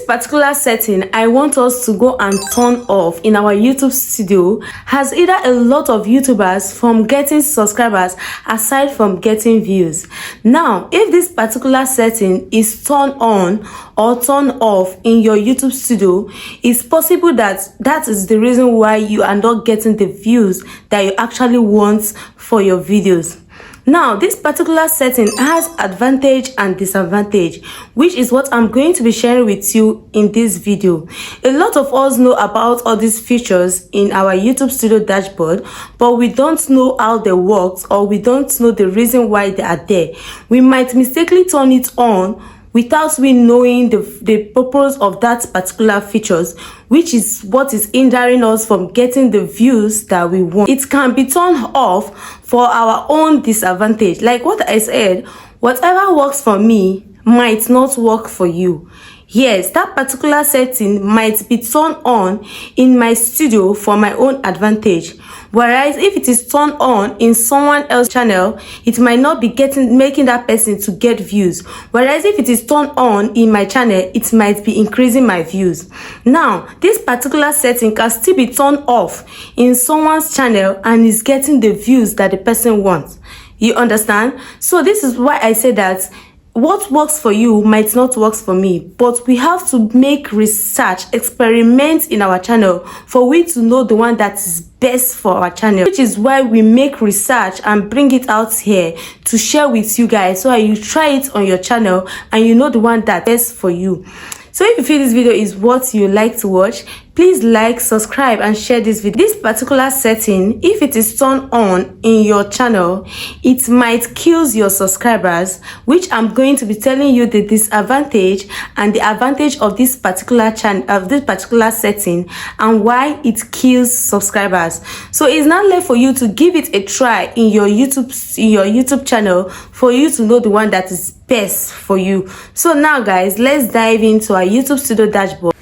particular setting I want us to go and turn off in our YouTube studio has either a lot of YouTubers from getting subscribers aside from getting views. Now, if this particular setting is turned on or turned off in your YouTube studio, it's possible that that is the reason why you are not getting the views that you actually want for your videos. Now, this particular setting has advantage and disadvantage, which is what I'm going to be sharing with you in this video. A lot of us know about all these features in our YouTube studio dashboard, but we don't know how they work, or we don't know the reason why they are there. We might mistakenly turn it on without we knowing the purpose of that particular features, which is what is hindering us from getting the views that we want. It can be turned off for our own disadvantage. Like what I said, whatever works for me might not work for you. Yes, that particular setting might be turned on in my studio for my own advantage. Whereas if it is turned on in someone else's channel, it might not be making that person to get views. Whereas if it is turned on in my channel, it might be increasing my views. Now, this particular setting can still be turned off in someone's channel and is getting the views that the person wants. You understand? So this is why I say that what works for you might not work for me, but we have to make research, experiment in our channel for we to know the one that is best for our channel, which is why we make research and bring it out here to share with you guys, so that you try it on your channel and you know the one that's best for you. So if you feel this video is what you like to watch, please like, subscribe and share this video. This particular setting, if it is turned on in your channel, it might kill your subscribers, which I'm going to be telling you the disadvantage and the advantage of this particular channel, of this particular setting, and why it kills subscribers. So it's not left for you to give it a try in your YouTube channel for you to know the one that is best for you. So now guys, let's dive into our YouTube studio dashboard.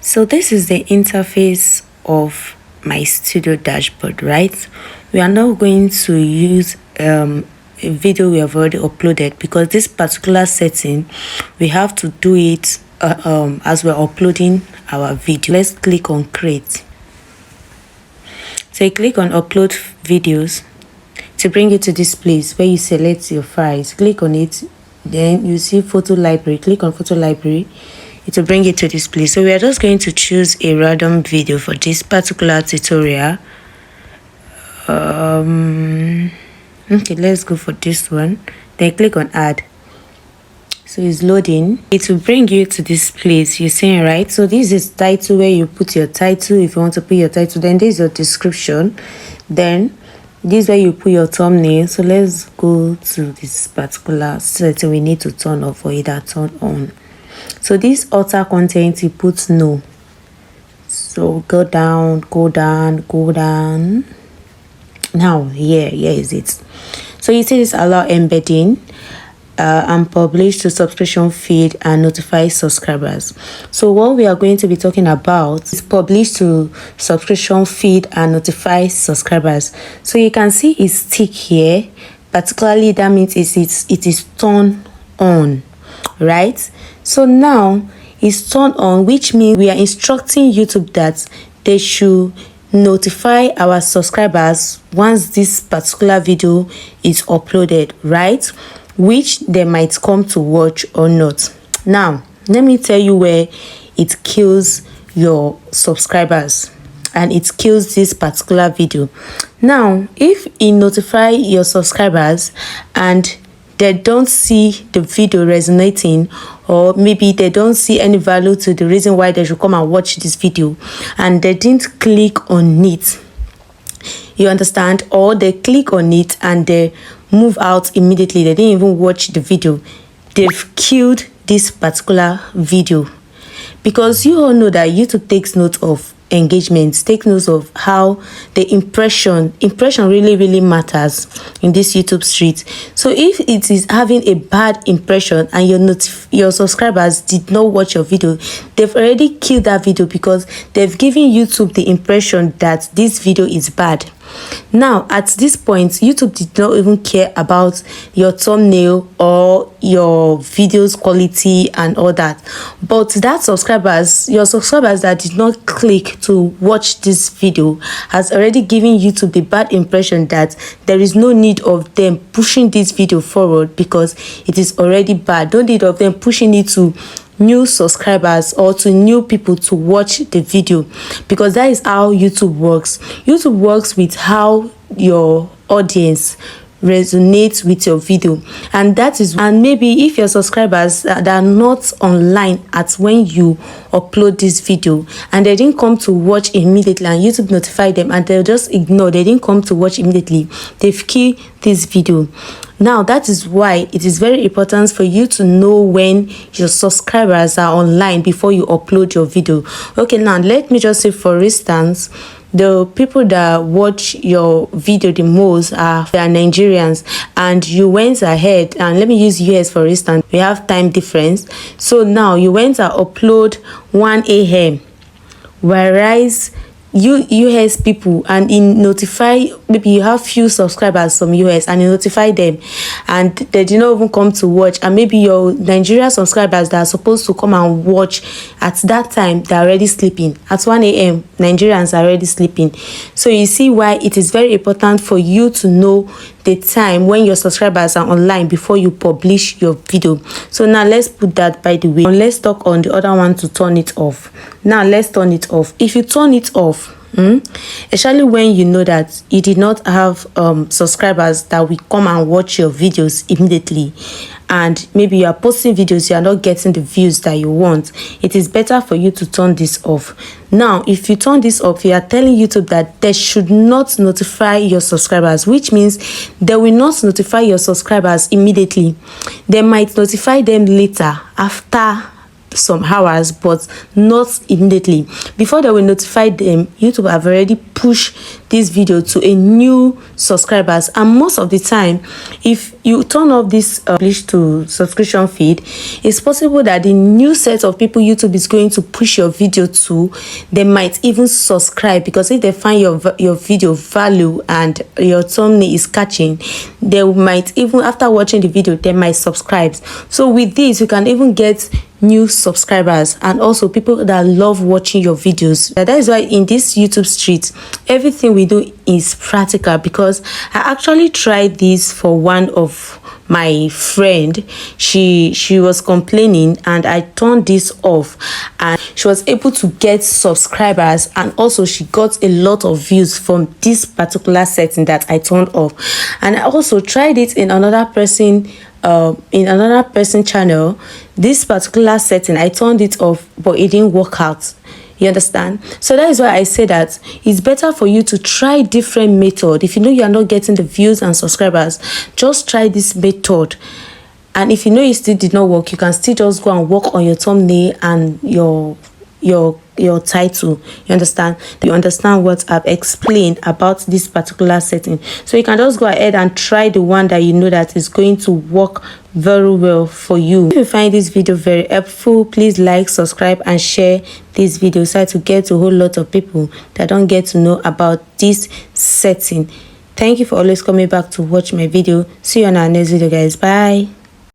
So this is the interface of my studio dashboard, right? We are now going to use a video we have already uploaded, because this particular setting we have to do it as we're uploading our video. Let's click on create. So you click on upload videos to bring you to this place where you select your files. Click on it, then you see photo library. Click on photo library. It will bring it to this place. So we are just going to choose a random video for this particular tutorial. Okay, let's go for this one. Then click on add. So it's loading. It will bring you to this place you're seeing, right? So this is title, where you put your title if you want to put your title. Then this is your description. Then this is where you put your thumbnail. So let's go to this particular setting we need to turn off or either turn on. So this alter content, you put no. So go down, go down, go down. Now here is it. So you see this allow embedding and publish to subscription feed and notify subscribers. So what we are going to be talking about is publish to subscription feed and notify subscribers. So you can see it's tick here, particularly that means it is turned on, right? So now it's turned on, which means we are instructing YouTube that they should notify our subscribers once this particular video is uploaded, right? Which they might come to watch or not. Now let me tell you where it kills your subscribers and it kills this particular video. Now if you notify your subscribers and they don't see the video resonating, or maybe they don't see any value to the reason why they should come and watch this video, and they didn't click on it, you understand, or they click on it and they move out immediately, they didn't even watch the video, they've killed this particular video. Because you all know that YouTube takes note of engagements, take note of how the impression really matters in this YouTube street. So if it is having a bad impression and your subscribers did not watch your video, they've already killed that video, because they've given YouTube the impression that this video is bad. Now at this point, YouTube did not even care about your thumbnail or your video's quality and all that, but your subscribers that did not click to watch this video has already given YouTube the bad impression that there is no need of them pushing this video forward because it is already bad. No need of them pushing it to new subscribers or to new people to watch the video, because that is how YouTube works. YouTube works with how your audience resonates with your video, and maybe if your subscribers that are not online at when you upload this video and they didn't come to watch immediately and YouTube notify them and they'll just ignore, they didn't come to watch immediately, they've killed this video. Now that is why it is very important for you to know when your subscribers are online before you upload your video. Okay, now let me just say, for instance, the people that watch your video the most are Nigerians, and you went ahead and let me use US for instance. We have time difference, so now you went and upload 1 a.m. whereas US people, and in notify, maybe you have few subscribers from US and you notify them and they did not even come to watch, and maybe your Nigeria subscribers that are supposed to come and watch at that time, they're already sleeping at 1 a.m. Nigerians are already sleeping. So you see why it is very important for you to know the time when your subscribers are online before you publish your video. So now let's put that by the way. Let's talk on the other one to turn it off. Now let's turn it off. If you turn it off, especially when you know that you did not have subscribers that will come and watch your videos immediately, and maybe you are posting videos, you are not getting the views that you want, it is better for you to turn this off. Now if you turn this off, you are telling YouTube that they should not notify your subscribers, which means they will not notify your subscribers immediately. They might notify them later after some hours, but not immediately. Before they will notify them, YouTube have already pushed this video to a new subscribers, and most of the time if you turn off this publish to subscription feed, it's possible that the new set of people YouTube is going to push your video to, they might even subscribe, because if they find your video value and your thumbnail is catching, they might even, after watching the video, they might subscribe. So with this, you can even get new subscribers and also people that love watching your videos. That is why in this YouTube street, everything we do is practical, because I actually tried this for one of my friend. She was complaining and I turned this off and she was able to get subscribers, and also she got a lot of views from this particular setting that I turned off. And I also tried it in another person channel. This particular setting, I turned it off, but it didn't work out. You understand? So that is why I say that it's better for you to try different method. If you know you are not getting the views and subscribers, just try this method. And if you know it still did not work, you can still just go and work on your thumbnail and your title. You understand what I've explained about this particular setting. So you can just go ahead and try the one that you know that is going to work very well for you. If you find this video very helpful, please like, subscribe and share this video so to get to a whole lot of people that don't get to know about this setting. Thank you for always coming back to watch my video. See you on our next video, guys. Bye.